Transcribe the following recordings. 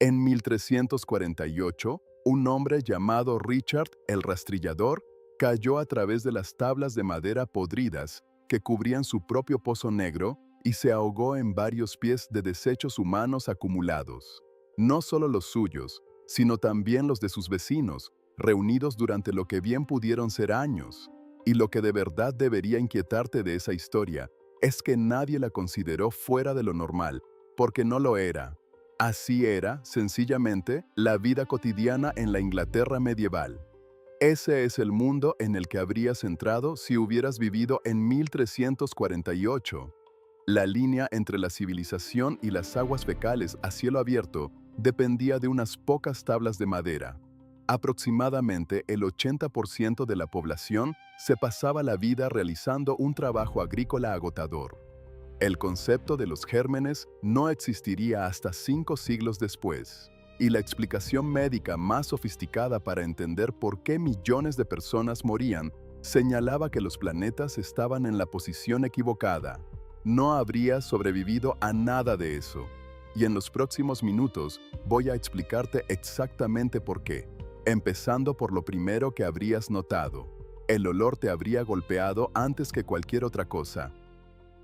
En 1348, un hombre llamado Richard el Rastrillador cayó a través de las tablas de madera podridas que cubrían su propio pozo negro y se ahogó en varios pies de desechos humanos acumulados. No solo los suyos, sino también los de sus vecinos, reunidos durante lo que bien pudieron ser años. Y lo que de verdad debería inquietarte de esa historia es que nadie la consideró fuera de lo normal, porque no lo era. Así era, sencillamente, la vida cotidiana en la Inglaterra medieval. Ese es el mundo en el que habrías entrado si hubieras vivido en 1348. La línea entre la civilización y las aguas fecales a cielo abierto dependía de unas pocas tablas de madera. Aproximadamente el 80% de la población se pasaba la vida realizando un trabajo agrícola agotador. El concepto de los gérmenes no existiría hasta 5 siglos después, y la explicación médica más sofisticada para entender por qué millones de personas morían señalaba que los planetas estaban en la posición equivocada. No habría sobrevivido a nada de eso, y en los próximos minutos voy a explicarte exactamente por qué, empezando por lo primero que habrías notado. El olor te habría golpeado antes que cualquier otra cosa.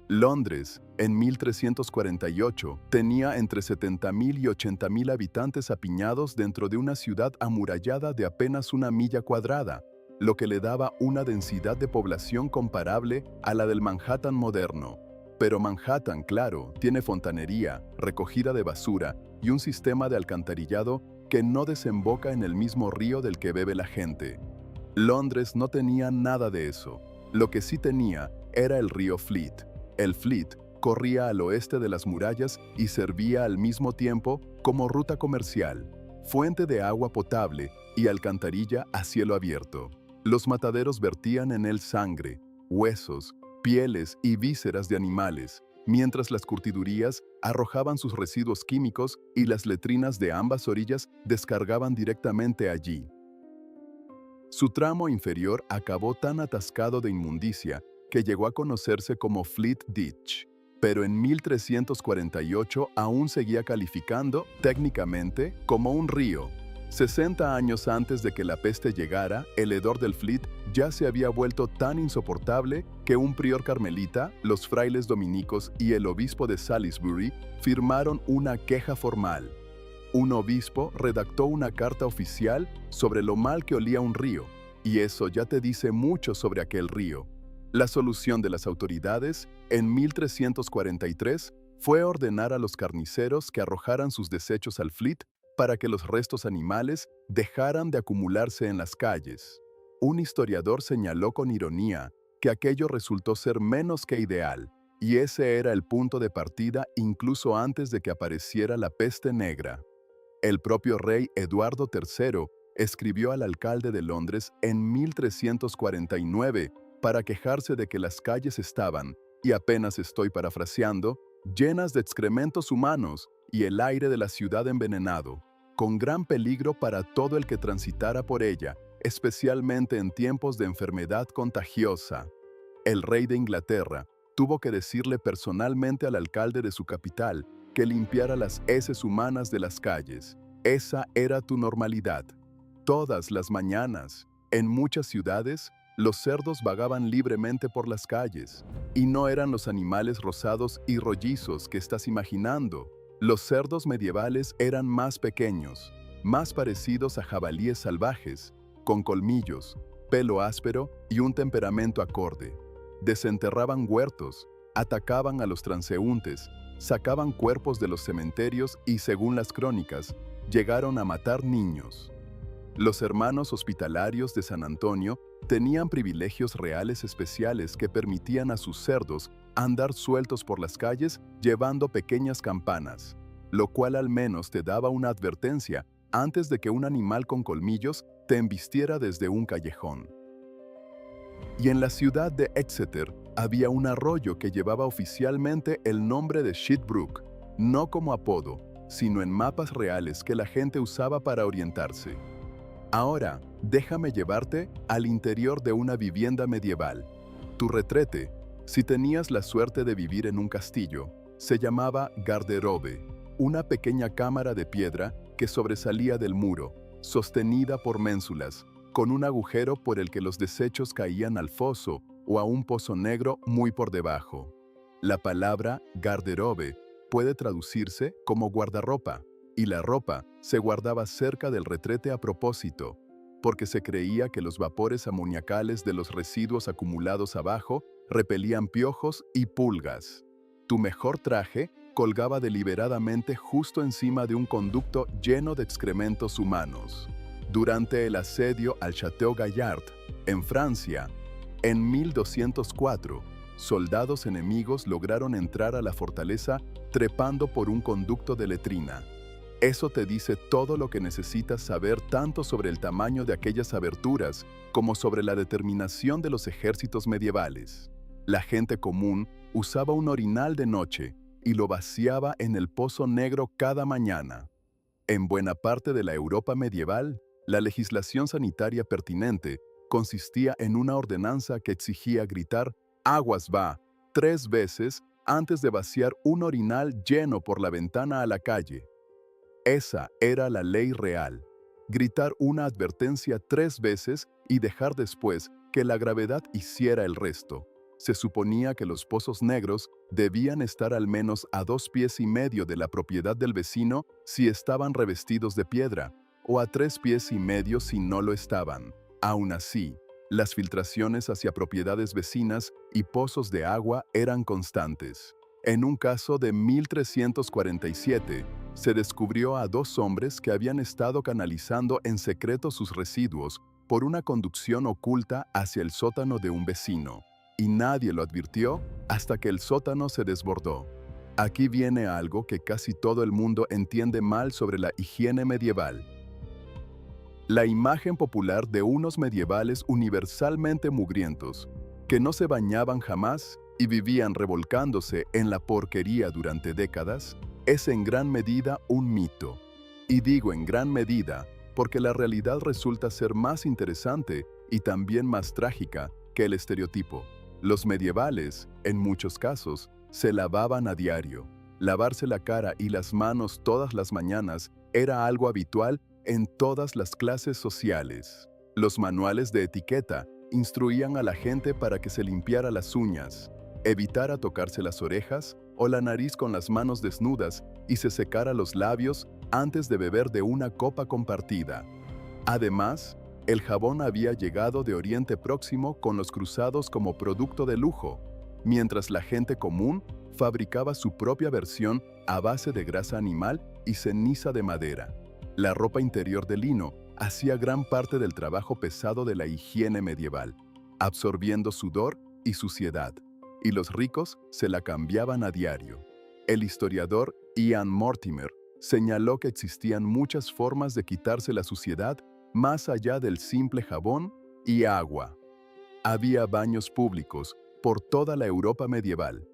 Londres, en 1348, tenía entre 70.000 y 80.000 habitantes apiñados dentro de una ciudad amurallada de apenas 1 milla cuadrada, lo que le daba una densidad de población comparable a la del Manhattan moderno. Pero Manhattan, claro, tiene fontanería, recogida de basura y un sistema de alcantarillado que no desemboca en el mismo río del que bebe la gente. Londres no tenía nada de eso. Lo que sí tenía era el río Fleet. El Fleet corría al oeste de las murallas y servía al mismo tiempo como ruta comercial, fuente de agua potable y alcantarilla a cielo abierto. Los mataderos vertían en él sangre, huesos, pieles y vísceras de animales, mientras las curtidurías arrojaban sus residuos químicos y las letrinas de ambas orillas descargaban directamente allí. Su tramo inferior acabó tan atascado de inmundicia que llegó a conocerse como Fleet Ditch, pero en 1348 aún seguía calificando, técnicamente, como un río. 60 años antes de que la peste llegara, el hedor del Fleet ya se había vuelto tan insoportable que un prior carmelita, los frailes dominicos y el obispo de Salisbury firmaron una queja formal. Un obispo redactó una carta oficial sobre lo mal que olía un río, y eso ya te dice mucho sobre aquel río. La solución de las autoridades, en 1343, fue ordenar a los carniceros que arrojaran sus desechos al Fleet para que los restos animales dejaran de acumularse en las calles. Un historiador señaló con ironía que aquello resultó ser menos que ideal, y ese era el punto de partida incluso antes de que apareciera la peste negra. El propio rey Eduardo III escribió al alcalde de Londres en 1349 para quejarse de que las calles estaban, y apenas estoy parafraseando, llenas de excrementos humanos y el aire de la ciudad envenenado, con gran peligro para todo el que transitara por ella, especialmente en tiempos de enfermedad contagiosa. El rey de Inglaterra tuvo que decirle personalmente al alcalde de su capital que limpiara las heces humanas de las calles. Esa era tu normalidad. Todas las mañanas, en muchas ciudades, los cerdos vagaban libremente por las calles, y no eran los animales rosados y rollizos que estás imaginando. Los cerdos medievales eran más pequeños, más parecidos a jabalíes salvajes, con colmillos, pelo áspero y un temperamento acorde. Desenterraban huertos, atacaban a los transeúntes, sacaban cuerpos de los cementerios y, según las crónicas, llegaron a matar niños. Los hermanos hospitalarios de San Antonio tenían privilegios reales especiales que permitían a sus cerdos andar sueltos por las calles llevando pequeñas campanas, lo cual al menos te daba una advertencia antes de que un animal con colmillos te embistiera desde un callejón. Y en la ciudad de Exeter había un arroyo que llevaba oficialmente el nombre de Sheetbrook, no como apodo, sino en mapas reales que la gente usaba para orientarse. Ahora, déjame llevarte al interior de una vivienda medieval. Tu retrete, si tenías la suerte de vivir en un castillo, se llamaba garderobe, una pequeña cámara de piedra que sobresalía del muro, sostenida por ménsulas, con un agujero por el que los desechos caían al foso o a un pozo negro muy por debajo. La palabra garderobe puede traducirse como guardarropa, y la ropa se guardaba cerca del retrete a propósito, porque se creía que los vapores amoniacales de los residuos acumulados abajo repelían piojos y pulgas. Tu mejor traje colgaba deliberadamente justo encima de un conducto lleno de excrementos humanos. Durante el asedio al Château Gaillard, en Francia, en 1204, soldados enemigos lograron entrar a la fortaleza trepando por un conducto de letrina. Eso te dice todo lo que necesitas saber tanto sobre el tamaño de aquellas aberturas como sobre la determinación de los ejércitos medievales. La gente común usaba un orinal de noche y lo vaciaba en el pozo negro cada mañana. En buena parte de la Europa medieval, la legislación sanitaria pertinente consistía en una ordenanza que exigía gritar «aguas va» 3 veces antes de vaciar un orinal lleno por la ventana a la calle. Esa era la ley real. Gritar una advertencia 3 veces y dejar después que la gravedad hiciera el resto. Se suponía que los pozos negros debían estar al menos a 2,5 pies de la propiedad del vecino si estaban revestidos de piedra, o a 3,5 pies si no lo estaban. Aún así, las filtraciones hacia propiedades vecinas y pozos de agua eran constantes. En un caso de 1347, se descubrió a 2 hombres que habían estado canalizando en secreto sus residuos por una conducción oculta hacia el sótano de un vecino, y nadie lo advirtió hasta que el sótano se desbordó. Aquí viene algo que casi todo el mundo entiende mal sobre la higiene medieval. La imagen popular de unos medievales universalmente mugrientos, que no se bañaban jamás y vivían revolcándose en la porquería durante décadas, es en gran medida un mito. Y digo en gran medida porque la realidad resulta ser más interesante y también más trágica que el estereotipo. Los medievales, en muchos casos, se lavaban a diario. Lavarse la cara y las manos todas las mañanas era algo habitual en todas las clases sociales. Los manuales de etiqueta instruían a la gente para que se limpiara las uñas, evitara tocarse las orejas o la nariz con las manos desnudas y se secara los labios antes de beber de una copa compartida. Además, el jabón había llegado de Oriente Próximo con los cruzados como producto de lujo, mientras la gente común fabricaba su propia versión a base de grasa animal y ceniza de madera. La ropa interior de lino hacía gran parte del trabajo pesado de la higiene medieval, absorbiendo sudor y suciedad, y los ricos se la cambiaban a diario. El historiador Ian Mortimer señaló que existían muchas formas de quitarse la suciedad más allá del simple jabón y agua. Había baños públicos por toda la Europa medieval.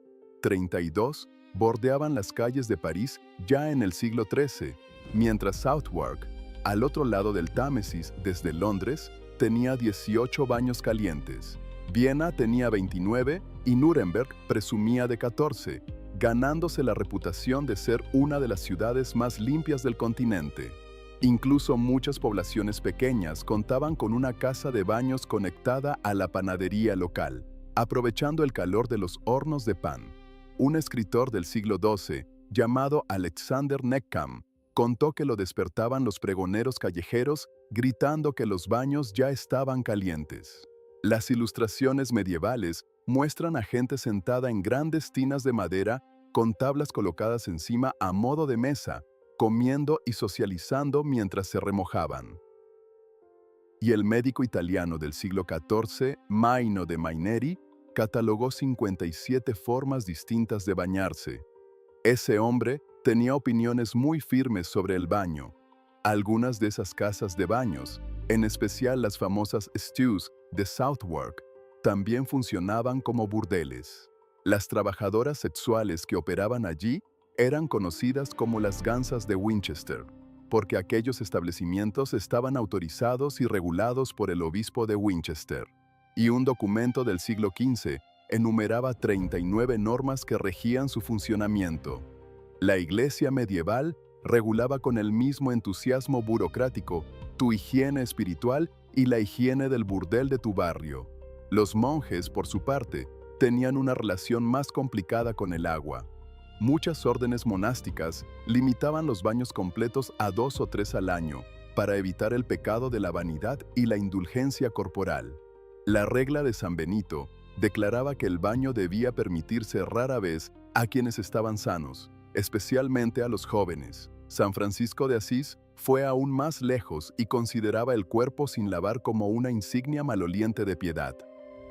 32 bordeaban las calles de París ya en el siglo XIII, mientras Southwark, al otro lado del Támesis desde Londres, tenía 18 baños calientes. Viena tenía 29 y Nuremberg presumía de 14, ganándose la reputación de ser una de las ciudades más limpias del continente. Incluso muchas poblaciones pequeñas contaban con una casa de baños conectada a la panadería local, aprovechando el calor de los hornos de pan. Un escritor del siglo XII, llamado Alexander Neckham, contó que lo despertaban los pregoneros callejeros gritando que los baños ya estaban calientes. Las ilustraciones medievales muestran a gente sentada en grandes tinas de madera con tablas colocadas encima a modo de mesa, comiendo y socializando mientras se remojaban. Y el médico italiano del siglo XIV, Maino de Maineri, catalogó 57 formas distintas de bañarse. Ese hombre tenía opiniones muy firmes sobre el baño. Algunas de esas casas de baños, en especial las famosas stews de Southwark, también funcionaban como burdeles. Las trabajadoras sexuales que operaban allí eran conocidas como las gansas de Winchester, porque aquellos establecimientos estaban autorizados y regulados por el obispo de Winchester. Y un documento del siglo XV enumeraba 39 normas que regían su funcionamiento. La iglesia medieval regulaba con el mismo entusiasmo burocrático tu higiene espiritual y la higiene del burdel de tu barrio. Los monjes, por su parte, tenían una relación más complicada con el agua. Muchas órdenes monásticas limitaban los baños completos a 2 o 3 al año, para evitar el pecado de la vanidad y la indulgencia corporal. La regla de San Benito declaraba que el baño debía permitirse rara vez a quienes estaban sanos, especialmente a los jóvenes. San Francisco de Asís fue aún más lejos y consideraba el cuerpo sin lavar como una insignia maloliente de piedad.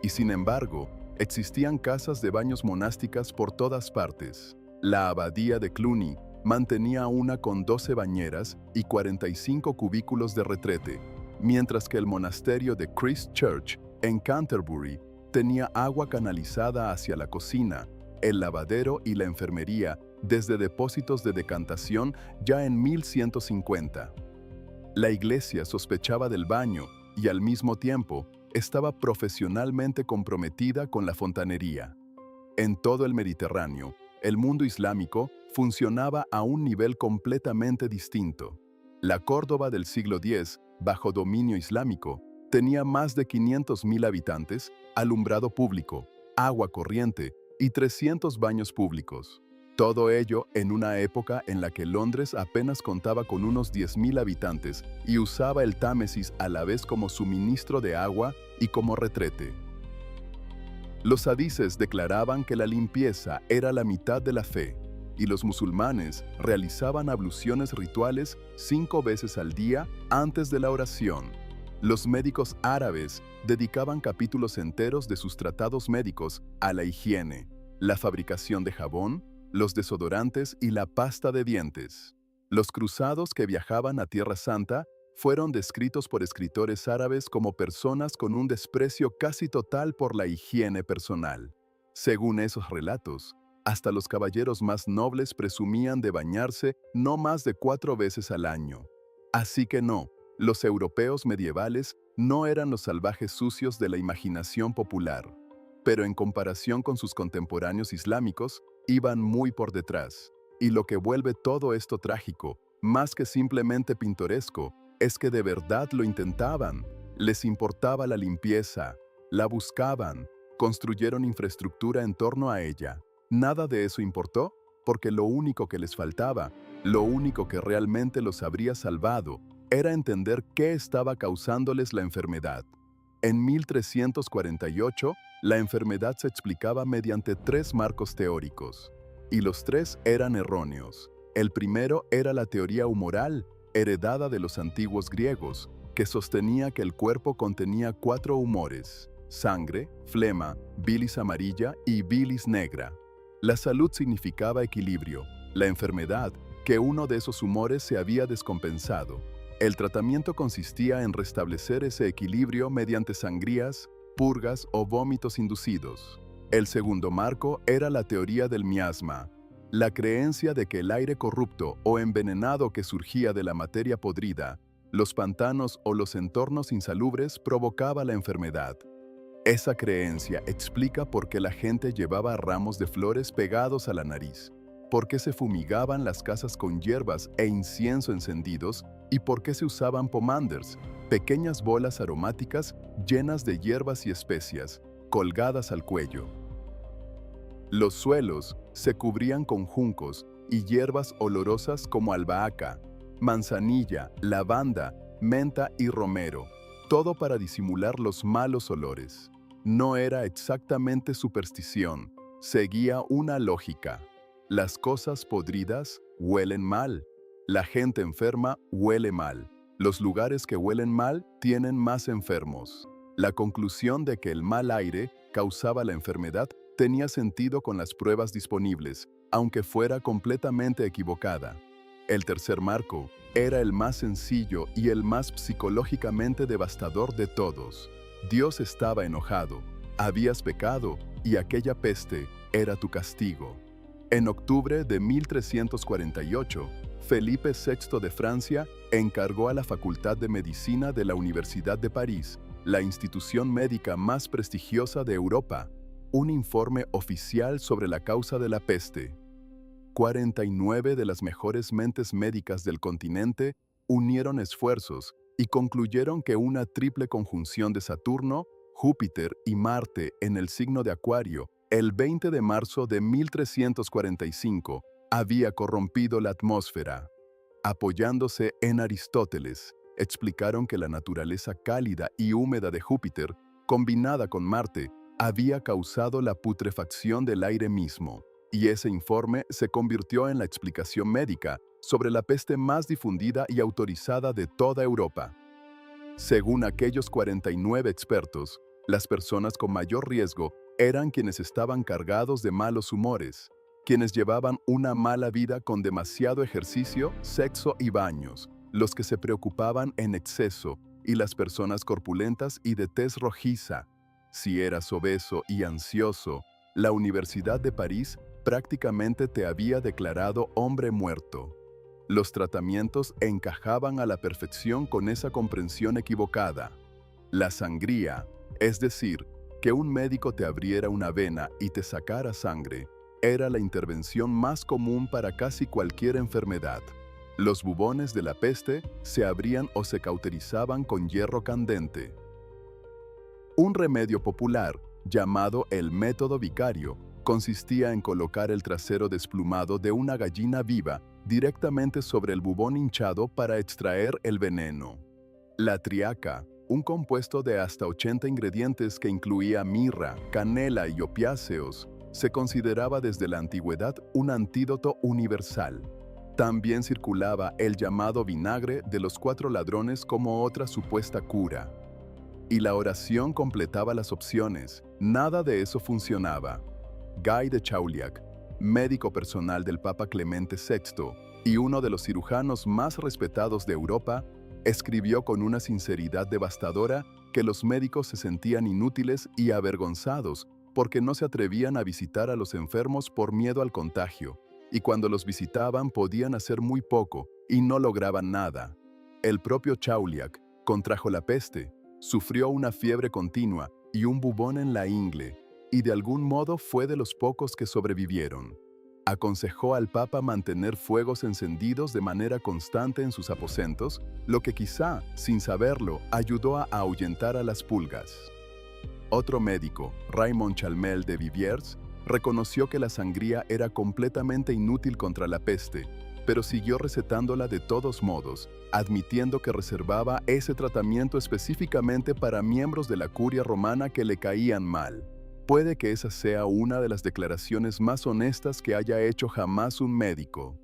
Y sin embargo, existían casas de baños monásticas por todas partes. La abadía de Cluny mantenía una con 12 bañeras y 45 cubículos de retrete, mientras que el monasterio de Christ Church, en Canterbury, tenía agua canalizada hacia la cocina, el lavadero y la enfermería desde depósitos de decantación ya en 1150. La iglesia sospechaba del baño y al mismo tiempo estaba profesionalmente comprometida con la fontanería. En todo el Mediterráneo, el mundo islámico funcionaba a un nivel completamente distinto. La Córdoba del siglo X, bajo dominio islámico, tenía más de 500.000 habitantes, alumbrado público, agua corriente y 300 baños públicos. Todo ello en una época en la que Londres apenas contaba con unos 10.000 habitantes y usaba el Támesis a la vez como suministro de agua y como retrete. Los hadices declaraban que la limpieza era la mitad de la fe, y los musulmanes realizaban abluciones rituales 5 veces al día antes de la oración. Los médicos árabes dedicaban capítulos enteros de sus tratados médicos a la higiene, la fabricación de jabón, los desodorantes y la pasta de dientes. Los cruzados que viajaban a Tierra Santa fueron descritos por escritores árabes como personas con un desprecio casi total por la higiene personal. Según esos relatos, hasta los caballeros más nobles presumían de bañarse no más de 4 veces al año. Así que no, los europeos medievales no eran los salvajes sucios de la imaginación popular, pero en comparación con sus contemporáneos islámicos, iban muy por detrás. Y lo que vuelve todo esto trágico, más que simplemente pintoresco, es que de verdad lo intentaban. Les importaba la limpieza, la buscaban, construyeron infraestructura en torno a ella. Nada de eso importó, porque lo único que les faltaba, lo único que realmente los habría salvado, era entender qué estaba causándoles la enfermedad. En 1348, la enfermedad se explicaba mediante 3 marcos teóricos, y los 3 eran erróneos. El primero era la teoría humoral, heredada de los antiguos griegos, que sostenía que el cuerpo contenía 4 humores: sangre, flema, bilis amarilla y bilis negra. La salud significaba equilibrio, la enfermedad, que uno de esos humores se había descompensado. El tratamiento consistía en restablecer ese equilibrio mediante sangrías, purgas o vómitos inducidos. El segundo marco era la teoría del miasma, la creencia de que el aire corrupto o envenenado que surgía de la materia podrida, los pantanos o los entornos insalubres provocaba la enfermedad. Esa creencia explica por qué la gente llevaba ramos de flores pegados a la nariz, por qué se fumigaban las casas con hierbas e incienso encendidos y por qué se usaban pomanders, pequeñas bolas aromáticas llenas de hierbas y especias, colgadas al cuello. Los suelos se cubrían con juncos y hierbas olorosas como albahaca, manzanilla, lavanda, menta y romero, todo para disimular los malos olores. No era exactamente superstición, seguía una lógica. Las cosas podridas huelen mal, la gente enferma huele mal, los lugares que huelen mal tienen más enfermos. La conclusión de que el mal aire causaba la enfermedad tenía sentido con las pruebas disponibles, aunque fuera completamente equivocada. El tercer marco era el más sencillo y el más psicológicamente devastador de todos. Dios estaba enojado, habías pecado y aquella peste era tu castigo. En octubre de 1348, Felipe VI de Francia encargó a la Facultad de Medicina de la Universidad de París, la institución médica más prestigiosa de Europa, un informe oficial sobre la causa de la peste. 49 de las mejores mentes médicas del continente unieron esfuerzos y concluyeron que una triple conjunción de Saturno, Júpiter y Marte en el signo de Acuario, el 20 de marzo de 1345, había corrompido la atmósfera. Apoyándose en Aristóteles, explicaron que la naturaleza cálida y húmeda de Júpiter, combinada con Marte, había causado la putrefacción del aire mismo, y ese informe se convirtió en la explicación médica sobre la peste más difundida y autorizada de toda Europa. Según aquellos 49 expertos, las personas con mayor riesgo eran quienes estaban cargados de malos humores, quienes llevaban una mala vida con demasiado ejercicio, sexo y baños, los que se preocupaban en exceso, y las personas corpulentas y de tez rojiza. Si eras obeso y ansioso, la Universidad de París prácticamente te había declarado hombre muerto. Los tratamientos encajaban a la perfección con esa comprensión equivocada. La sangría, es decir, que un médico te abriera una vena y te sacara sangre, era la intervención más común para casi cualquier enfermedad. Los bubones de la peste se abrían o se cauterizaban con hierro candente. Un remedio popular, llamado el método vicario, consistía en colocar el trasero desplumado de una gallina viva directamente sobre el bubón hinchado para extraer el veneno. La triaca, un compuesto de hasta 80 ingredientes que incluía mirra, canela y opiáceos, se consideraba desde la antigüedad un antídoto universal. También circulaba el llamado vinagre de los 4 ladrones como otra supuesta cura. Y la oración completaba las opciones. Nada de eso funcionaba. Guy de Chauliac, médico personal del Papa Clemente VI y uno de los cirujanos más respetados de Europa, escribió con una sinceridad devastadora que los médicos se sentían inútiles y avergonzados porque no se atrevían a visitar a los enfermos por miedo al contagio, y cuando los visitaban podían hacer muy poco y no lograban nada. El propio Chauliac contrajo la peste, sufrió una fiebre continua y un bubón en la ingle, y de algún modo fue de los pocos que sobrevivieron. Aconsejó al Papa mantener fuegos encendidos de manera constante en sus aposentos, lo que quizá, sin saberlo, ayudó a ahuyentar a las pulgas. Otro médico, Raymond Chalmel de Viviers, reconoció que la sangría era completamente inútil contra la peste, pero siguió recetándola de todos modos, admitiendo que reservaba ese tratamiento específicamente para miembros de la curia romana que le caían mal. Puede que esa sea una de las declaraciones más honestas que haya hecho jamás un médico.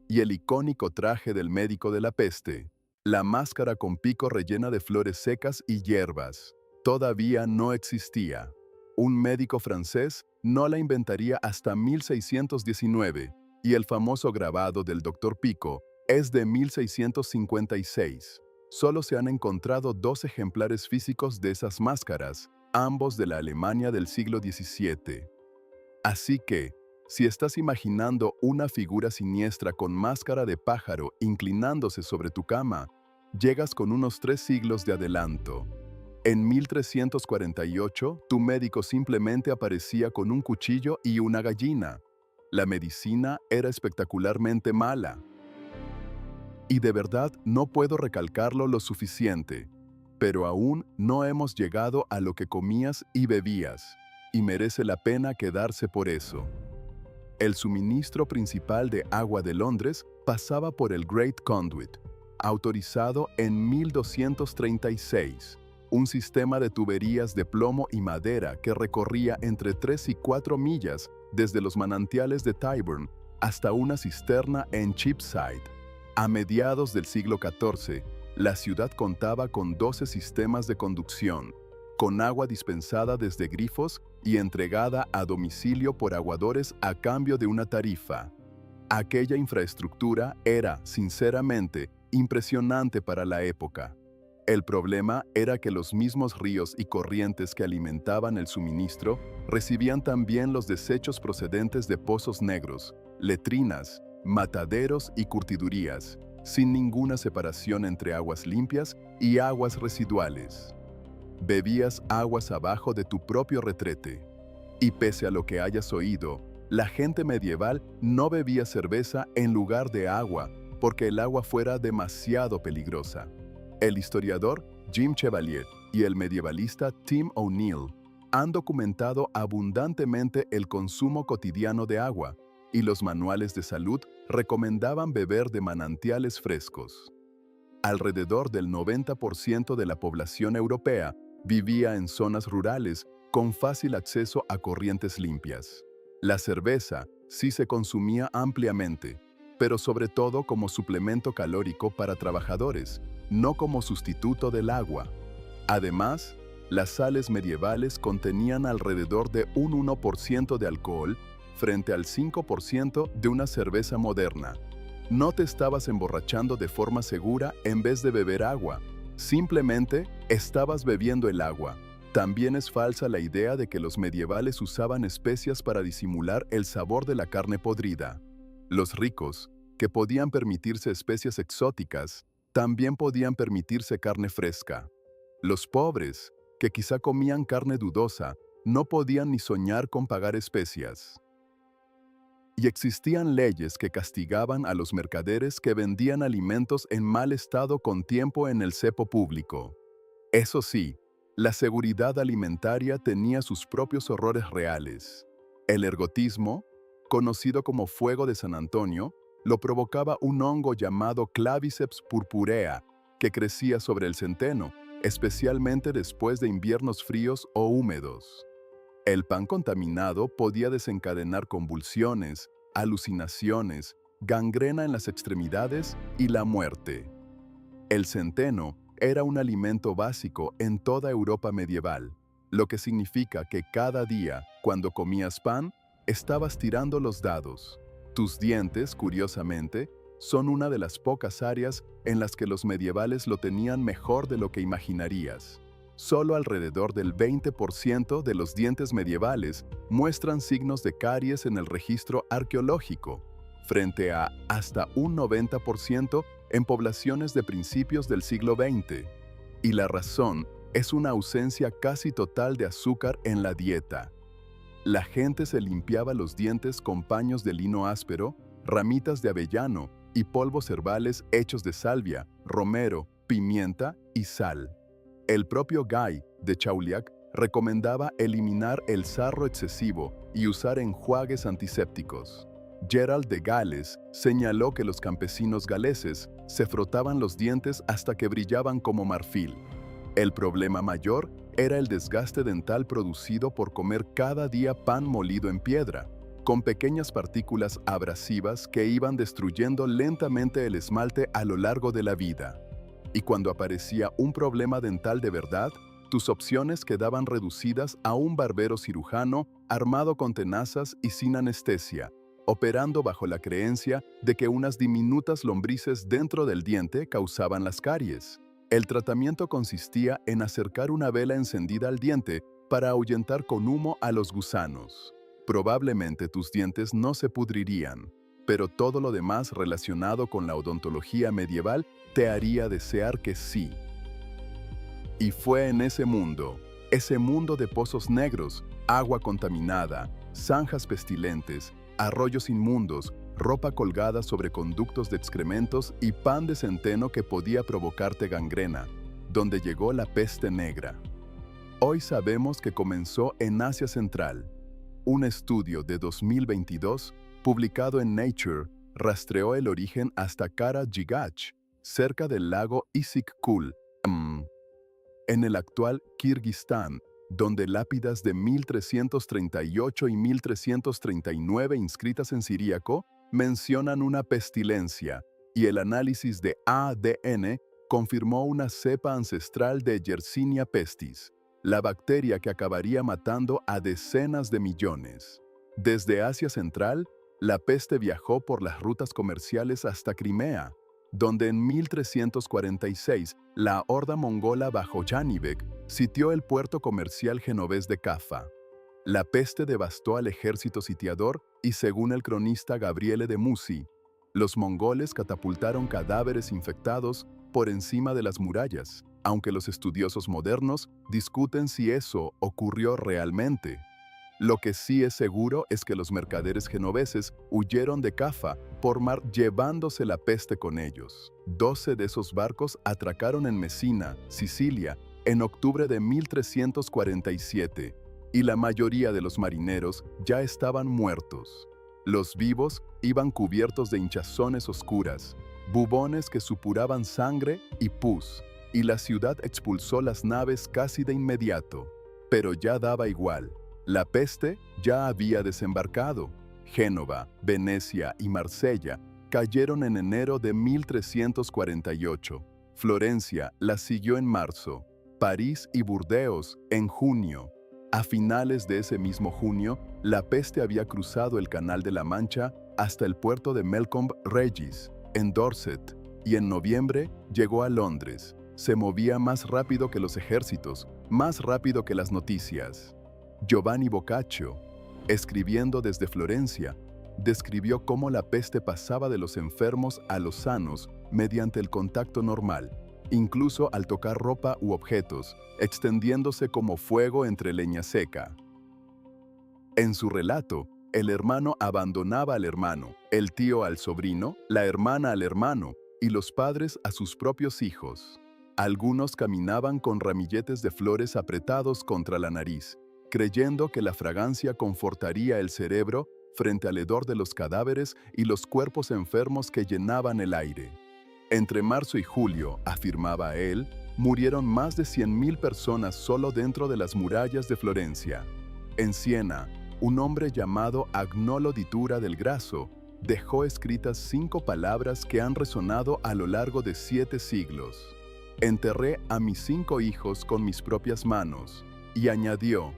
Y el icónico traje del médico de la peste, la máscara con pico rellena de flores secas y hierbas, todavía no existía. Un médico francés no la inventaría hasta 1619, y el famoso grabado del Dr. Pico es de 1656. Solo se han encontrado 2 ejemplares físicos de esas máscaras, ambos de la Alemania del siglo XVII. Así que, si estás imaginando una figura siniestra con máscara de pájaro inclinándose sobre tu cama, llegas con unos 3 siglos de adelanto. En 1348, tu médico simplemente aparecía con un cuchillo y una gallina. La medicina era espectacularmente mala. Y de verdad no puedo recalcarlo lo suficiente, pero aún no hemos llegado a lo que comías y bebías, y merece la pena quedarse por eso. El suministro principal de agua de Londres pasaba por el Great Conduit, autorizado en 1236, un sistema de tuberías de plomo y madera que recorría entre 3 y 4 millas desde los manantiales de Tyburn hasta una cisterna en Cheapside. A mediados del siglo XIV, la ciudad contaba con 12 sistemas de conducción, con agua dispensada desde grifos y entregada a domicilio por aguadores a cambio de una tarifa. Aquella infraestructura era, sinceramente, impresionante para la época. El problema era que los mismos ríos y corrientes que alimentaban el suministro recibían también los desechos procedentes de pozos negros, letrinas, mataderos y curtidurías, sin ninguna separación entre aguas limpias y aguas residuales. Bebías aguas abajo de tu propio retrete. Y pese a lo que hayas oído, La gente medieval no bebía cerveza en lugar de agua porque el agua fuera demasiado peligrosa. El historiador Jim Chevalier y el medievalista Tim O'Neill han documentado abundantemente el consumo cotidiano de agua, y los manuales de salud recomendaban beber de manantiales frescos. Alrededor del 90% de la población europea vivía en zonas rurales con fácil acceso a corrientes limpias. La cerveza sí se consumía ampliamente, pero sobre todo como suplemento calórico para trabajadores, no como sustituto del agua. Además, las sales medievales contenían alrededor de un 1% de alcohol frente al 5% de una cerveza moderna. No te estabas emborrachando de forma segura en vez de beber agua, simplemente estabas bebiendo el agua. También es falsa la idea de que los medievales usaban especias para disimular el sabor de la carne podrida. Los ricos, que podían permitirse especias exóticas, también podían permitirse carne fresca. Los pobres, que quizá comían carne dudosa, no podían ni soñar con pagar especias. Y existían leyes que castigaban a los mercaderes que vendían alimentos en mal estado con tiempo en el cepo público. Eso sí, la seguridad alimentaria tenía sus propios horrores reales. El ergotismo, conocido como fuego de San Antonio, lo provocaba un hongo llamado Claviceps purpurea, que crecía sobre el centeno, especialmente después de inviernos fríos o húmedos. El pan contaminado podía desencadenar convulsiones, alucinaciones, gangrena en las extremidades y la muerte. El centeno era un alimento básico en toda Europa medieval, lo que significa que cada día, cuando comías pan, estabas tirando los dados. Tus dientes, curiosamente, son una de las pocas áreas en las que los medievales lo tenían mejor de lo que imaginarías. Solo alrededor del 20% de los dientes medievales muestran signos de caries en el registro arqueológico, frente a hasta un 90% en poblaciones de principios del siglo XX. Y la razón es una ausencia casi total de azúcar en la dieta. La gente se limpiaba los dientes con paños de lino áspero, ramitas de avellano y polvos herbales hechos de salvia, romero, pimienta y sal. El propio Guy de Chauliac recomendaba eliminar el sarro excesivo y usar enjuagues antisépticos. Gerald de Gales señaló que los campesinos galeses se frotaban los dientes hasta que brillaban como marfil. El problema mayor era el desgaste dental producido por comer cada día pan molido en piedra, con pequeñas partículas abrasivas que iban destruyendo lentamente el esmalte a lo largo de la vida. Y cuando aparecía un problema dental de verdad, tus opciones quedaban reducidas a un barbero cirujano armado con tenazas y sin anestesia, operando bajo la creencia de que unas diminutas lombrices dentro del diente causaban las caries. El tratamiento consistía en acercar una vela encendida al diente para ahuyentar con humo a los gusanos. Probablemente tus dientes no se pudrirían, pero todo lo demás relacionado con la odontología medieval te haría desear que sí. Y fue en ese mundo de pozos negros, agua contaminada, zanjas pestilentes, arroyos inmundos, ropa colgada sobre conductos de excrementos y pan de centeno que podía provocarte gangrena, donde llegó la peste negra. Hoy sabemos que comenzó en Asia Central. Un estudio de 2022, publicado en Nature, rastreó el origen hasta Kara Jigach, cerca del lago Issyk-Kul, en el actual Kirguistán, donde lápidas de 1338 y 1339 inscritas en siríaco mencionan una pestilencia, y el análisis de ADN confirmó una cepa ancestral de Yersinia pestis, la bacteria que acabaría matando a decenas de millones. Desde Asia Central, la peste viajó por las rutas comerciales hasta Crimea, donde en 1346 la horda mongola bajo Janibek sitió el puerto comercial genovés de Kaffa. La peste devastó al ejército sitiador y, según el cronista Gabriele de Musi, los mongoles catapultaron cadáveres infectados por encima de las murallas, aunque los estudiosos modernos discuten si eso ocurrió realmente. Lo que sí es seguro es que los mercaderes genoveses huyeron de Cafa por mar llevándose la peste con ellos. 12 de esos barcos atracaron en Mesina, Sicilia, en octubre de 1347, y la mayoría de los marineros ya estaban muertos. Los vivos iban cubiertos de hinchazones oscuras, bubones que supuraban sangre y pus, y la ciudad expulsó las naves casi de inmediato. Pero ya daba igual. La peste ya había desembarcado. Génova, Venecia y Marsella cayeron en enero de 1348. Florencia la siguió en marzo. París y Burdeos en junio. A finales de ese mismo junio, la peste había cruzado el Canal de la Mancha hasta el puerto de Melcombe Regis, en Dorset, y en noviembre llegó a Londres. Se movía más rápido que los ejércitos, más rápido que las noticias. Giovanni Boccaccio, escribiendo desde Florencia, describió cómo la peste pasaba de los enfermos a los sanos mediante el contacto normal, incluso al tocar ropa u objetos, extendiéndose como fuego entre leña seca. En su relato, el hermano abandonaba al hermano, el tío al sobrino, la hermana al hermano y los padres a sus propios hijos. Algunos caminaban con ramilletes de flores apretados contra la nariz, creyendo que la fragancia confortaría el cerebro frente al hedor de los cadáveres y los cuerpos enfermos que llenaban el aire. Entre marzo y julio, afirmaba él, murieron más de 100.000 personas solo dentro de las murallas de Florencia. En Siena, un hombre llamado Agnolo di Tura del Grasso dejó escritas 5 palabras que han resonado a lo largo de 7 siglos. Enterré a mis 5 hijos con mis propias manos, y añadió,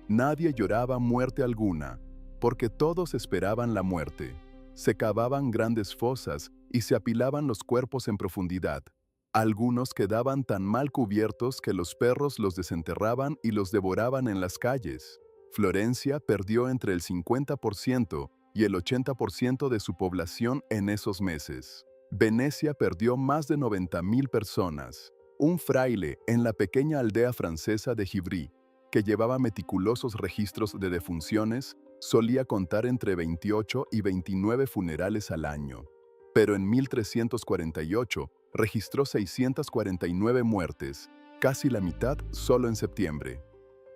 nadie lloraba muerte alguna, porque todos esperaban la muerte. Se cavaban grandes fosas y se apilaban los cuerpos en profundidad. Algunos quedaban tan mal cubiertos que los perros los desenterraban y los devoraban en las calles. Florencia perdió entre el 50% y el 80% de su población en esos meses. Venecia perdió más de 90.000 personas. Un fraile en la pequeña aldea francesa de Givry, que llevaba meticulosos registros de defunciones, solía contar entre 28 y 29 funerales al año. Pero en 1348 registró 649 muertes, casi la mitad solo en septiembre.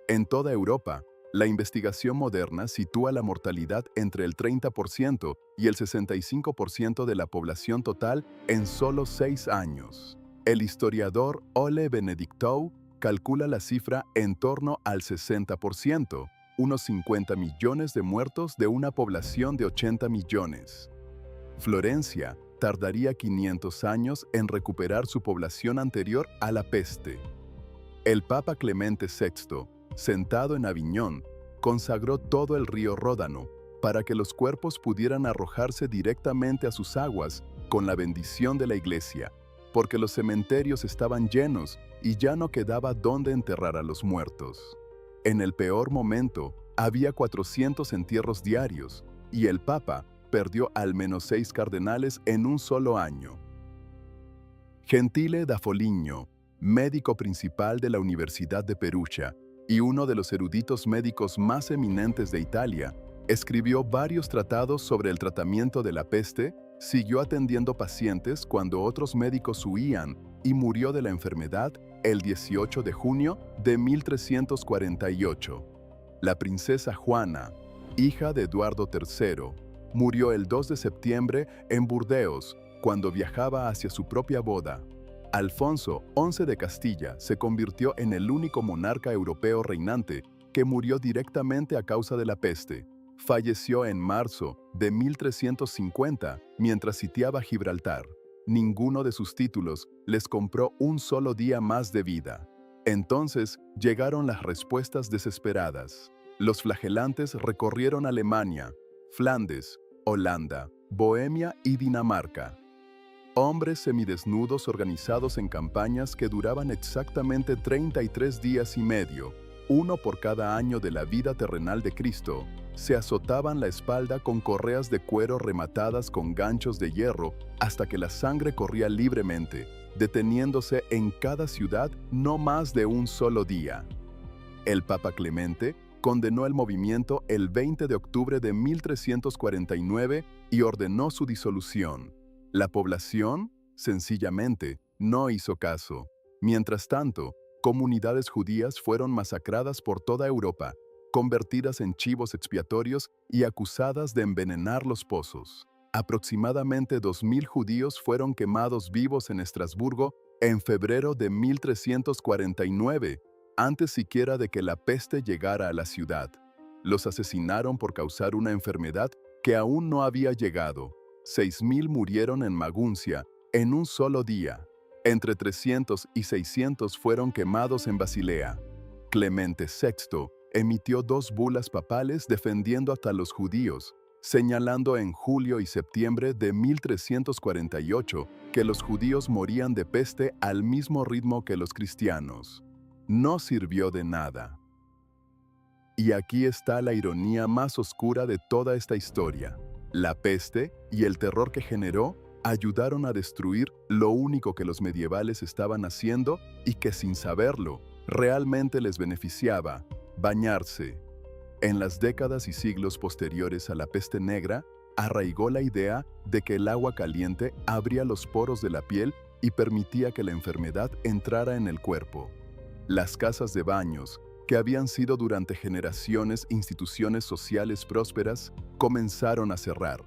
En toda Europa, la investigación moderna sitúa la mortalidad entre el 30% y el 65% de la población total en solo 6 años. El historiador Ole Benedictou calcula la cifra en torno al 60%, unos 50 millones de muertos de una población de 80 millones. Florencia tardaría 500 años en recuperar su población anterior a la peste. El Papa Clemente VI, sentado en Aviñón, consagró todo el río Ródano para que los cuerpos pudieran arrojarse directamente a sus aguas con la bendición de la Iglesia, porque los cementerios estaban llenos y ya no quedaba dónde enterrar a los muertos. En el peor momento, había 400 entierros diarios, y el Papa perdió al menos 6 cardenales en un solo año. Gentile da Foligno, médico principal de la Universidad de Perugia y uno de los eruditos médicos más eminentes de Italia, escribió varios tratados sobre el tratamiento de la peste, siguió atendiendo pacientes cuando otros médicos huían y murió de la enfermedad el 18 de junio de 1348. La princesa Juana, hija de Eduardo III, murió el 2 de septiembre en Burdeos cuando viajaba hacia su propia boda. Alfonso XI de Castilla se convirtió en el único monarca europeo reinante que murió directamente a causa de la peste. Falleció en marzo de 1350 mientras sitiaba Gibraltar. Ninguno de sus títulos les compró un solo día más de vida. Entonces llegaron las respuestas desesperadas. Los flagelantes recorrieron Alemania, Flandes, Holanda, Bohemia y Dinamarca. Hombres semidesnudos organizados en campañas que duraban exactamente 33 días y medio, uno por cada año de la vida terrenal de Cristo, se azotaban la espalda con correas de cuero rematadas con ganchos de hierro hasta que la sangre corría libremente, deteniéndose en cada ciudad no más de un solo día. El Papa Clemente condenó el movimiento el 20 de octubre de 1349 y ordenó su disolución. La población, sencillamente, no hizo caso. Mientras tanto, comunidades judías fueron masacradas por toda Europa, convertidas en chivos expiatorios y acusadas de envenenar los pozos. Aproximadamente 2.000 judíos fueron quemados vivos en Estrasburgo en febrero de 1349, antes siquiera de que la peste llegara a la ciudad. Los asesinaron por causar una enfermedad que aún no había llegado. 6.000 murieron en Maguncia en un solo día. Entre 300 y 600 fueron quemados en Basilea. Clemente VI emitió 2 bulas papales defendiendo a los judíos, señalando en julio y septiembre de 1348 que los judíos morían de peste al mismo ritmo que los cristianos. No sirvió de nada. Y aquí está la ironía más oscura de toda esta historia. La peste y el terror que generó ayudaron a destruir lo único que los medievales estaban haciendo y que sin saberlo, realmente les beneficiaba: bañarse. En las décadas y siglos posteriores a la peste negra, arraigó la idea de que el agua caliente abría los poros de la piel y permitía que la enfermedad entrara en el cuerpo. Las casas de baños, que habían sido durante generaciones instituciones sociales prósperas, comenzaron a cerrar.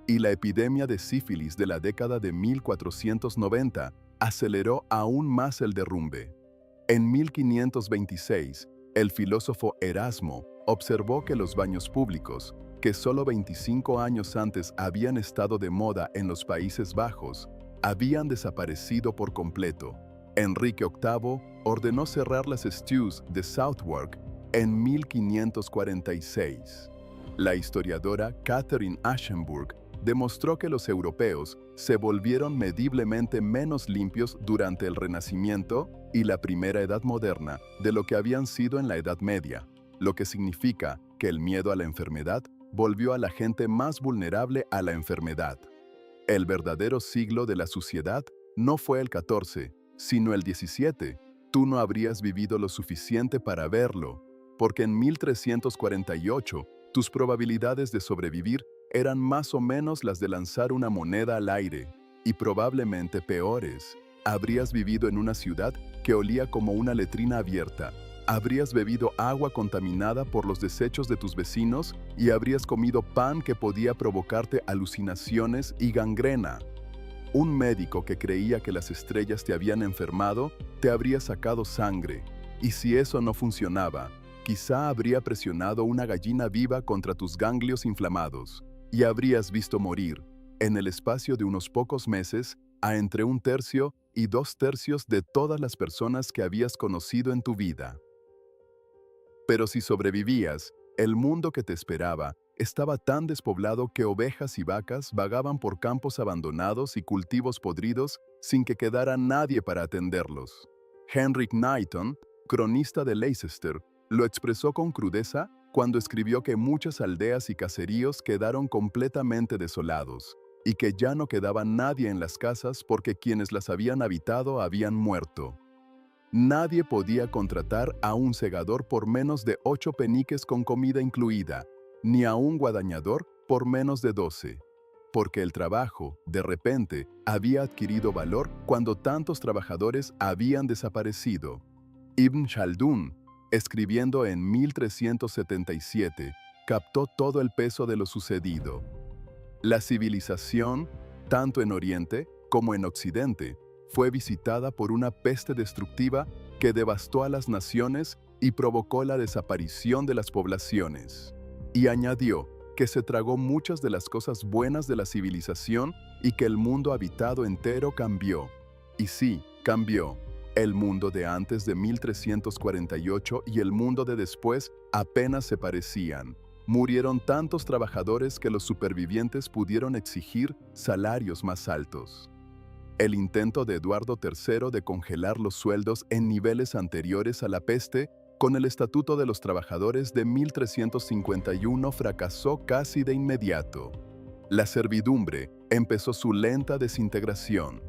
Y la epidemia de sífilis de la década de 1490 aceleró aún más el derrumbe. En 1526, el filósofo Erasmo observó que los baños públicos, que solo 25 años antes habían estado de moda en los Países Bajos, habían desaparecido por completo. Enrique VIII ordenó cerrar las stews de Southwark en 1546. La historiadora Catherine Aschenburg demostró que los europeos se volvieron mediblemente menos limpios durante el Renacimiento y la Primera Edad Moderna de lo que habían sido en la Edad Media, lo que significa que el miedo a la enfermedad volvió a la gente más vulnerable a la enfermedad. El verdadero siglo de la suciedad no fue el XIV, sino el XVII. Tú no habrías vivido lo suficiente para verlo, porque en 1348 tus probabilidades de sobrevivir eran más o menos las de lanzar una moneda al aire, y probablemente peores. Habrías vivido en una ciudad que olía como una letrina abierta, habrías bebido agua contaminada por los desechos de tus vecinos y habrías comido pan que podía provocarte alucinaciones y gangrena. Un médico que creía que las estrellas te habían enfermado, te habría sacado sangre, y si eso no funcionaba, quizá habría presionado una gallina viva contra tus ganglios inflamados, y habrías visto morir, en el espacio de unos pocos meses, a entre 1/3 y 2/3 de todas las personas que habías conocido en tu vida. Pero si sobrevivías, el mundo que te esperaba estaba tan despoblado que ovejas y vacas vagaban por campos abandonados y cultivos podridos sin que quedara nadie para atenderlos. Henry Knighton, cronista de Leicester, lo expresó con crudeza cuando escribió que muchas aldeas y caseríos quedaron completamente desolados y que ya no quedaba nadie en las casas porque quienes las habían habitado habían muerto. Nadie podía contratar a un segador por menos de 8 peniques con comida incluida, ni a un guadañador por menos de 12, porque el trabajo, de repente, había adquirido valor cuando tantos trabajadores habían desaparecido. Ibn Khaldún, escribiendo en 1377, captó todo el peso de lo sucedido. La civilización, tanto en Oriente como en Occidente, fue visitada por una peste destructiva que devastó a las naciones y provocó la desaparición de las poblaciones. Y añadió que se tragó muchas de las cosas buenas de la civilización y que el mundo habitado entero cambió. Y sí, cambió. El mundo de antes de 1348 y el mundo de después apenas se parecían. Murieron tantos trabajadores que los supervivientes pudieron exigir salarios más altos. El intento de Eduardo III de congelar los sueldos en niveles anteriores a la peste con el Estatuto de los Trabajadores de 1351 fracasó casi de inmediato. La servidumbre empezó su lenta desintegración.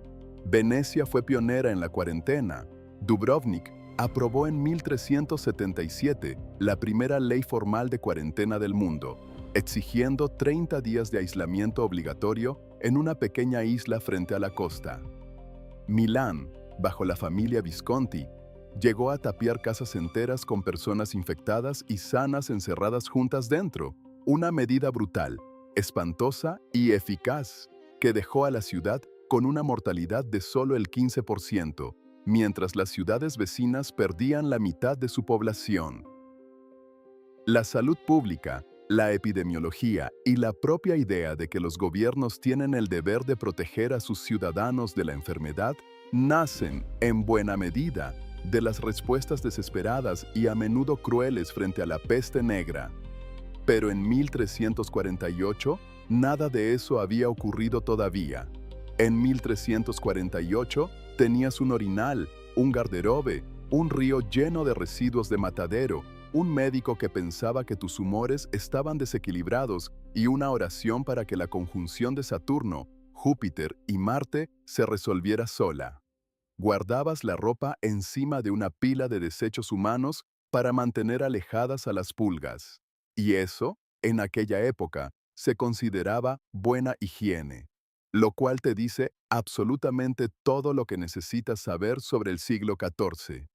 Venecia fue pionera en la cuarentena. Dubrovnik aprobó en 1377 la primera ley formal de cuarentena del mundo, exigiendo 30 días de aislamiento obligatorio en una pequeña isla frente a la costa. Milán, bajo la familia Visconti, llegó a tapiar casas enteras con personas infectadas y sanas encerradas juntas dentro, una medida brutal, espantosa y eficaz, que dejó a la ciudad con una mortalidad de solo el 15%, mientras las ciudades vecinas perdían la mitad de su población. La salud pública, la epidemiología y la propia idea de que los gobiernos tienen el deber de proteger a sus ciudadanos de la enfermedad nacen, en buena medida, de las respuestas desesperadas y a menudo crueles frente a la peste negra. Pero en 1348, nada de eso había ocurrido todavía. En 1348, tenías un orinal, un garderobe, un río lleno de residuos de matadero, un médico que pensaba que tus humores estaban desequilibrados y una oración para que la conjunción de Saturno, Júpiter y Marte se resolviera sola. Guardabas la ropa encima de una pila de desechos humanos para mantener alejadas a las pulgas. Y eso, en aquella época, se consideraba buena higiene, lo cual te dice absolutamente todo lo que necesitas saber sobre el siglo XIV.